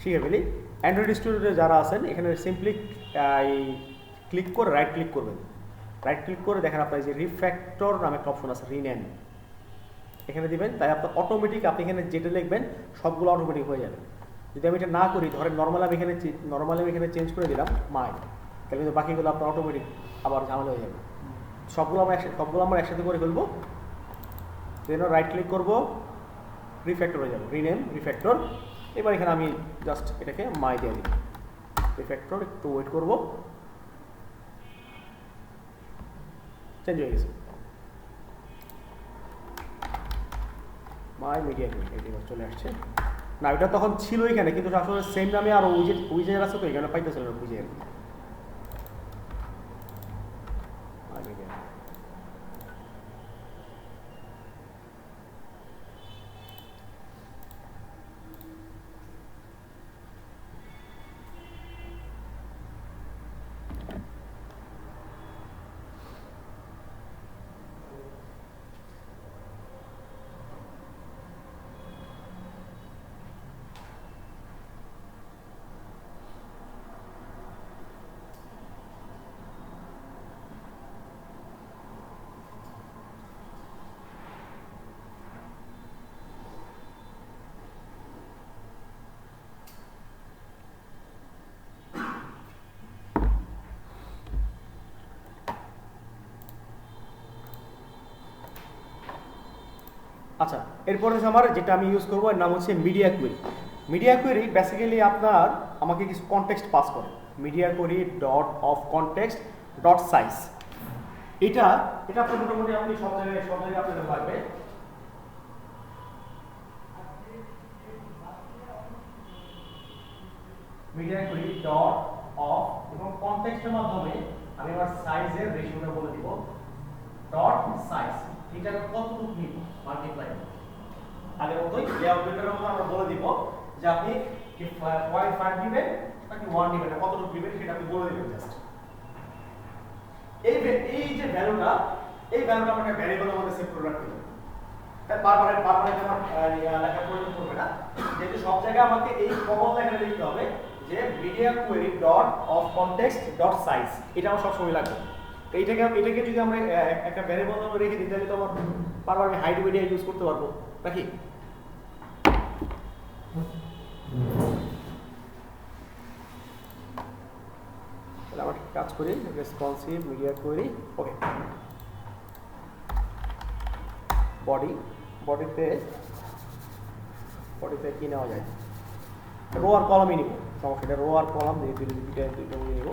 শিখে ফেলি। অ্যান্ড্রয়েড স্টুডিওতে যারা আছেন এখানে সিম্পলি ক্লিক করে রাইট ক্লিক করবেন। রাইট ক্লিক করে দেখেন আপনার যে রিফ্যাক্টর নামে একটা অপশন আছে, রিনেম, এখানে দিবেন। তাই আপনার অটোমেটিক আপনি এখানে যেটা লিখবেন সবগুলো অটোমেটিক হয়ে যাবে। যদি আমি এটা না করি, ধরেন নর্মালি আমি এখানে চেঞ্জ করে দিলাম মাই, তাহলে কিন্তু বাকিগুলো আপনার অটোমেটিক আবার ঝামেলা হয়ে যাবে। সবগুলো আমরা একসাথে করে ফেলবো। দেন রাইট ক্লিক করবো, রিফ্যাক্টর হয়ে যাবে, রিনেম রিফ্যাক্টর। এবার এখানে আমি জাস্ট এটাকে মাই দিয়ে দিই, রিফ্যাক্টর। একটু ওয়েট করবো, চেঞ্জ হয়ে গেছে, মাই মিডিয়া চলে আসছে। না এটা তখন ছিল এখানে, কিন্তু আসলে সেম নামে আর উইজের আছে তো এখানে পাইতেছিল না বুঝে আর কি। আচ্ছা, এরপর হচ্ছে আমার যেটা আমি ইউজ করবো এর নাম হচ্ছে media query. Media query basically আমাকে কিছু কনটেক্সট পাস করে। Media query dot of context dot size, এটা আপনার মোটামুটি আপনি সব জায়গায় আপনাদের লাগবে। মিডিয়া কুয়েরি ডট অফ এবং কনটেক্সটের মাধ্যমে আমি আমার সাইজের রেশিওটা বলে দিব, ডট সাইজ। এটা কতটুকু নিব মাল্টিপ্লাই, আগের মতোই লেআউটের মতো আমরা বলে দিব যে আপনি কি 0.5 দিবেন নাকি 1 দিবেন, কতটুকু দিবেন সেটা আপনি বলে দিবেন জাস্ট। এই যে ভ্যালুটা আমরা একটা ভ্যারিয়েবলের মধ্যে সেভ করে রাখতে হবে। তাই বারবার আমার লেখা প্রয়োজন পড়বে না, যেহেতু সব জায়গায় আমাকে এই কমন লেখাটা লিখতে হবে যে media query dot of context dot size. এটা আমার সবসময় লাগবে। তো এটাকে যদি আমরা একটা ভ্যারিয়েবল নামে রেখে দিই তাহলে তো আমার বারবার আমি হাইড মিডিয়া ইউজ করতে পারবো নাকি। তাহলে আমরা কাজ করি রেসপন্সিভ মিডিয়া কোয়েরি। ওকে, বডিতে কি নেওয়া যায়, রো আর কলামই নিব, সমস্যা। রো আর কলাম দুইটা নিব।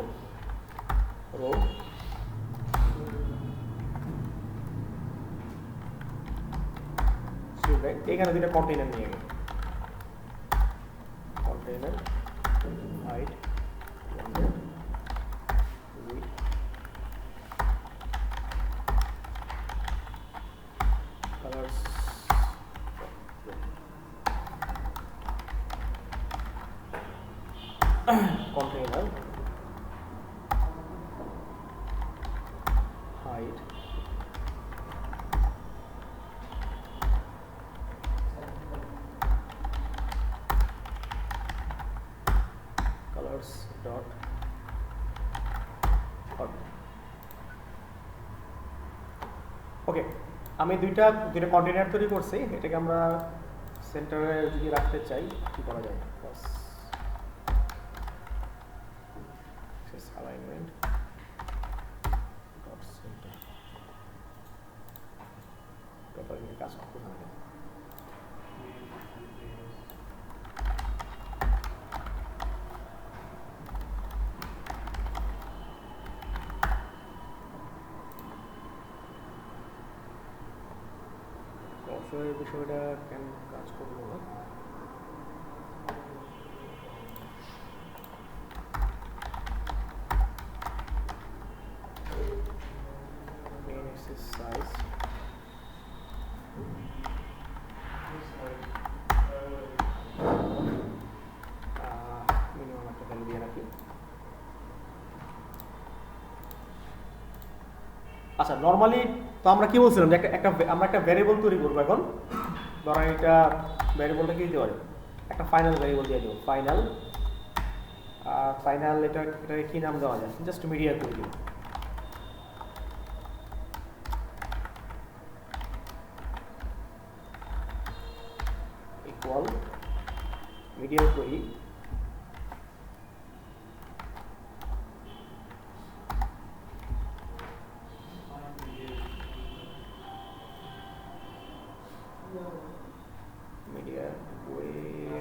রো এখানে দুইটা কন্টেইনার নিয়ে গেল, container height colours container height colors dot ওকে, আমি দুইটা কন্টেইনার তৈরি করছি। এটাকে আমরা সেন্টারে যদি রাখতে চাই কি করা যায়, বাস alignment dot center টোটালি কাজ করতে হবে। অবশ্যই বিষয়টা কেন কাজ করবো না, size minimum একটা ভ্যালু দিয়ে রাখি। আচ্ছা নর্মালি তো আমরা কি বলছিলাম যে আমরা একটা ভ্যারিয়েবল তৈরি করবো এখন। ধরেন এটা ভ্যারিয়েবলটা কি দিতে পারি, একটা ফাইনাল ভ্যারিয়েবল দিয়ে দেবো ফাইনাল। আর ফাইনাল এটাকে কি নাম দেওয়া যায়, জাস্ট মিডিয়া করে দিব। ইকুয়াল মিডিয়া করি media query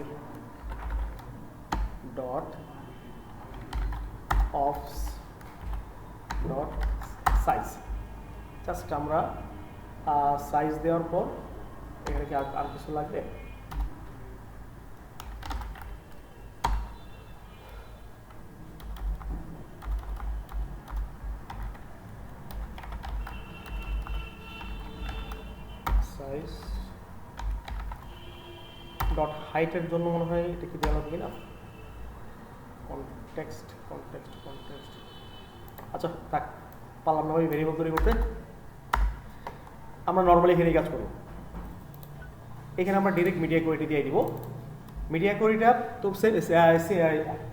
dot of dot size, just আমরা সাইজ দেওয়ার পর এখানে কি আর কিছু লাগবে, সাইজ ডট হাইটের জন্য মনে হয় এটা কি দেওয়া লাগবে না, কনটেক্সট। আচ্ছা থাক, পারলাম না ওই ভেরিয়েবল তৈরি করতে। আমরা নর্মালি এখানে কাজ করব। এখানে আমরা ডিরেক্ট মিডিয়া কোয়েরিটি দিয়ে দিব। মিডিয়া কোয়েরিটা তো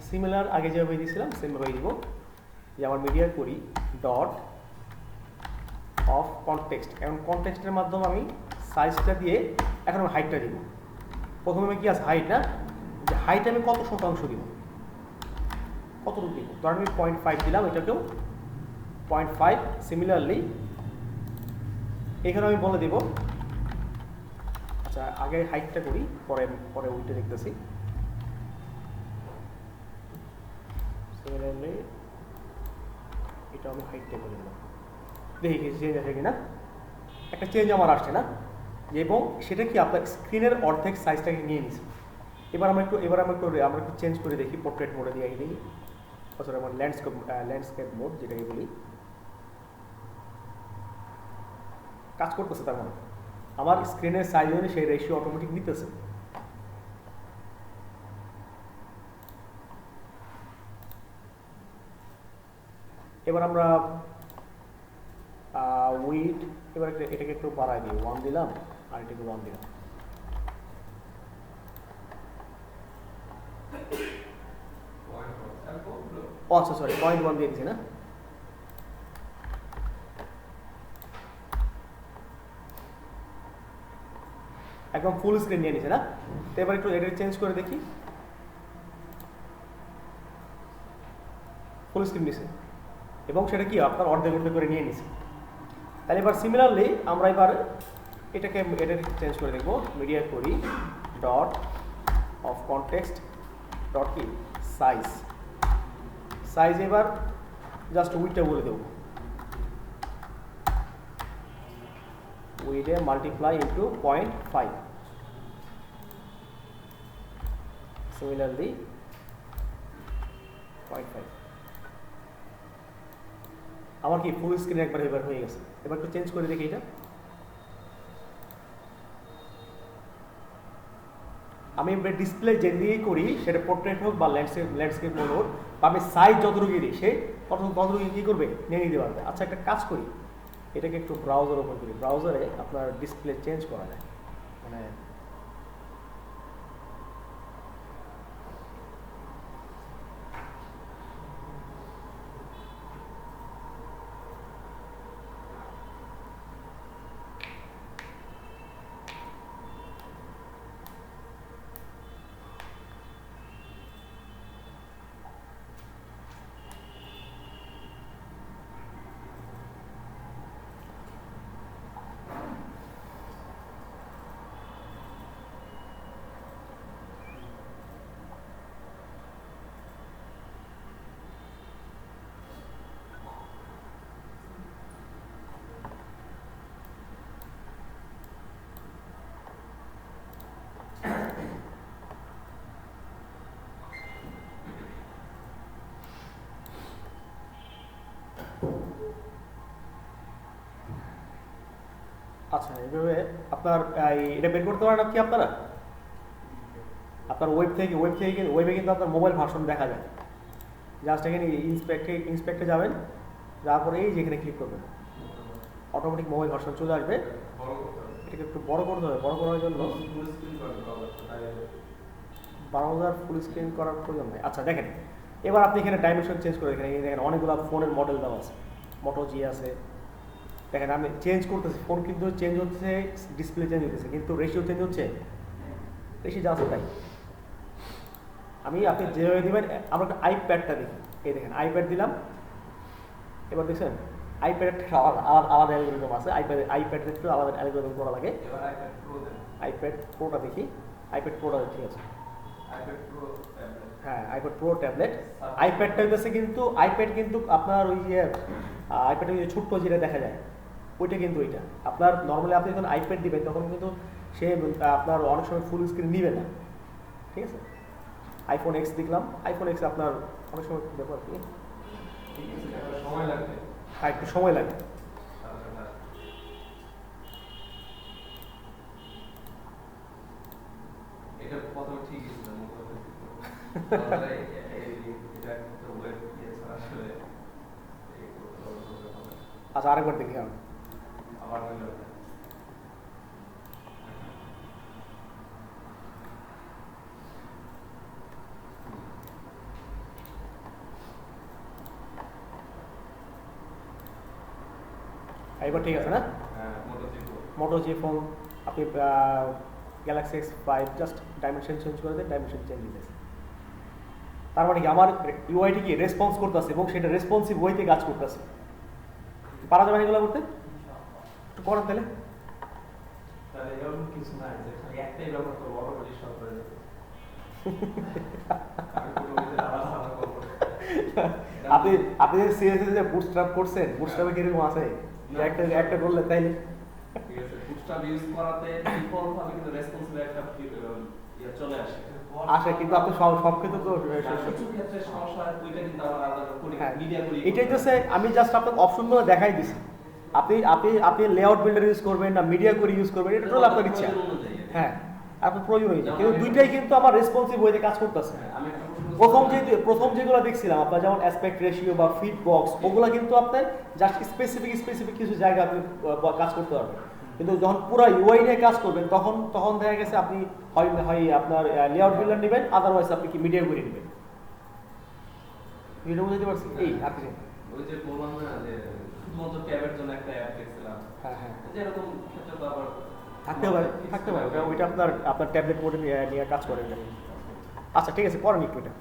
সিমিলার আগে যেভাবে দিয়েছিলাম সেমভাবেই দিব, যে আমার media query dot of context. এখন কনটেক্সটের মাধ্যমে আমি সাইজটা দিয়ে এখন আমি হাইটটা দিব। প্রথমে কি আছে হাইট না, যে হাইট আমি কত শতাংশ দিব, কতটুকু দিব, ধরেন আমি 0.5 দিলাম, এটাকেও 0.5। সিমিলারলি এখানে আমি বলে দিব, আচ্ছা আগে হাইটটা করি, পরে উইটটা দেখতেছি। সিমিলারলি এটা আমি হাইটটা করে দিলাম, দেখি কি চেঞ্জ আসে কিনা। একটা চেঞ্জ আমার আসছে না, এবং সেটা কি আপনার স্ক্রিনের অর্ধেক সাইজটাকে নিয়ে নিছে। এবার আমরা একটু চেঞ্জ করে দেখি, পোর্ট্রেট মোডে দিয়ে দেখি, সরি আমার ল্যান্ডস্কেপ মোড যেটাকে বলি, কাজ করতেছে। তার মানে আমার স্ক্রিনের সাইজ অনুযায়ী সেই রেশিও অটোমেটিক নিতেছে। এবার আমরা উইড, এবার এটাকে একটু বাড়াই দিই, 1 দিলাম, আর এটাকে 1 দিলাম। আচ্ছা সরি 0.1 দিয়ে দিচ্ছি না। একদম ফুল স্ক্রিন নিয়ে নিছে না। তো এবার একটু এটা চেঞ্জ করে দেখি, ফুল স্ক্রিন নিছে, এবং সেটা কি আপনার অর্ধেক করে নিয়ে নিছে। তাহলে এবার সিমিলারলি আমরা এবার এটা চেঞ্জ করে দেখবো, মিডিয়া করি ডট অফ কনটেক্সট ডট কি সাইজ। এবার জাস্ট উইডটা বলে দেবো, উইডে মাল্টিপ্লাই ইন্টু 0.5। সিমিলারলি 0.5। আমার কি ফুল স্ক্রিন একবার এবার হয়ে গেছে। এবার একটু চেঞ্জ করে দেখি এটা, আমি ডিসপ্লে যে দিয়েই করি, সেটা পোর্ট্রেট হোক বা ল্যান্ডস্কেপ মোড হোক, বা আমি সাইজ যতটুকু দিই সে ততটুকু কী করবে, নিয়ে নিতে পারবে। আচ্ছা একটা কাজ করি, এটাকে একটু ব্রাউজার ওপেন করি। ব্রাউজারে আপনার ডিসপ্লে চেঞ্জ করা যায়, মানে আচ্ছা এইভাবে আপনার এটা বের করতে পারেন কি আপনারা, আপনার ওয়েবে কিন্তু আপনার মোবাইল ভার্সন দেখা যায়। জাস্ট এখানে ইন্সপেক্টে যাবেন, যাওয়ার পরে এই যেখানে ক্লিক করবেন, অটোমেটিক মোবাইল ভার্সন চলে আসবে। বড় করতে হবে। এটাকে একটু বড় করতে হবে, বড় করার জন্য ফুল স্ক্রিন করতে হবে, তাহলে 12,000 ফুল স্ক্রিন করার প্রয়োজন নেই। আচ্ছা দেখেন, এবার আপনি এখানে ডাইমেনশন চেঞ্জ করে দেখেন, এই দেখেন অনেকগুলো ফোনের মডেল দেওয়া আছে, মোটো জি আছে। দেখেন আমি চেঞ্জ করতেছি, ফোন কিন্তু চেঞ্জ হচ্ছে, ডিসপ্লে চেঞ্জ হতেছে, কিন্তু রেশিও চেঞ্জ হচ্ছে, রেশিও যা আছে তাই। আপনি যেভাবে দেবেন, আমরা একটা আইপ্যাডটা দেখি, এই দেখেন আইপ্যাড দিলাম, এবার দেখছেন আইপ্যাড আলাদা অ্যালগোরিদম আছে, আইপ্যাড ক্ষেত্রে আলাদা অ্যালগোরিদম করা লাগে। এবার আইপ্যাড প্রো দেন। আইপ্যাড প্রোটা দেখি, আইপ্যাড প্রোটা ঠিক আছে, আইপ্যাড প্রো ট্যাবলেট। হ্যাঁ আইপ্যাড প্রো ট্যাবলেট। আইপ্যাডটা হচ্ছে কিন্তু আইপ্যাড কিন্তু আপনার ওই যে আইপ্যাডের ওই যে ছোট্ট যেটা দেখা যায় ওইটা কিন্তু ওইটা আপনার নর্মালি আপনি যখন আইপ্যাড দিবেন তখন কিন্তু সে আপনার অনেক সময় ফুল স্ক্রিন নিবে না, ঠিক আছে। আইফোন এক্স দেখলাম, আইফোন এক্স আপনার অনেক সময় ব্যাপার কি ঠিক আছে, এটা সময় লাগবে। হ্যাঁ একটু সময় লাগে। এটা প্রথমে ঠিকই ছিল, তারপরে এটা একটা ওয়েব দিয়েছে আসলে এই করতে হবে। আচ্ছা আরেকবার দেখি আমি, আবার হইল এবার ঠিক আছে না। মোটো জি প্রো। মোটো জি ফোন আপনি Galaxy x 5 just dimension change করে দেন, ডাইমেনশন চেঞ্জ দিতেছে। তার মানে কি আমার ইউআইটি কি রেসপন্স করতেছে এবং সেটা রেসপন্সিভ ওয়েতে কাজ করতেছে। পারা যাবে না এগুলো করতে? একটু করেন তাহলে। তাহলে এরকম কিছু নাই যে খালি একটাই ব্যবহার করবো, অটোমেটিক সব হয়ে যাবে। আমি কোনো ওইতে আলাদা আলাদা করবো না। আপনি আপনি যে সিএসএস যে বুটস্ট্র্যাপ করছেন, বুটস্ট্র্যাপে কিরকম আছে একটা করলে তাইলে ঠিক আছে, বুটস্ট্র্যাপ ইউজ করাতে ডিফল্ট ভাবে কিন্তু রেসপন্সিভ একটা ইয়ে চলে আসে। আসে, কিন্তু আপনি সব ক্ষেত্রে তো কিছু ক্ষেত্রে সমস্যা হয়, ওইটা কিন্তু আমরা আলাদা করি, হ্যাঁ মিডিয়া করি। এটাই তো আমি জাস্ট আপনাকে অপশনগুলো দেখাই দিছি। আপনি আপনি আপনি লেআউট বিল্ডার ইউজ করবেন না মিডিয়া করে ইউজ করবেন, এটা হলো আপনার ইচ্ছা। হ্যাঁ আপনার প্রয়োজন হয়েছে, কিন্তু দুইটাই কিন্তু আমার রেসপন্সিভ ওয়েতে কাজ করতেছে। আমি একটা প্রশ্ন প্রথম যেগুলো দেখছিলাম আপনার, যেমন অ্যাসপেক্ট রেশিও বা ফিট বক্স, ওগুলো কিন্তু আপনার জাস্ট স্পেসিফিক কিছু জায়গা আপনি কাজ করতে পারবেন। কিন্তু যখন পুরো ইউআই নিয়ে কাজ করবেন তখন দেখা গেছে আপনি হয় আপনার লেআউট বিল্ডার নেবেন, আদারওয়াইজ আপনি কি মিডিয়া করে নেবেন। এটা বুঝতে পারছি এই আপনি ওই যে বললাম না যে শুধুমাত্র ট্যাবের জন্য একটা অ্যাপ দেখছিলাম। হ্যাঁ হ্যাঁ যে এরকম ক্ষেত্রে তো আবার থাকতে পারে ওইটা আপনার ট্যাবলেট মোডে নিয়ে কাজ করে। আচ্ছা ঠিক আছে, করেন একটু এটা।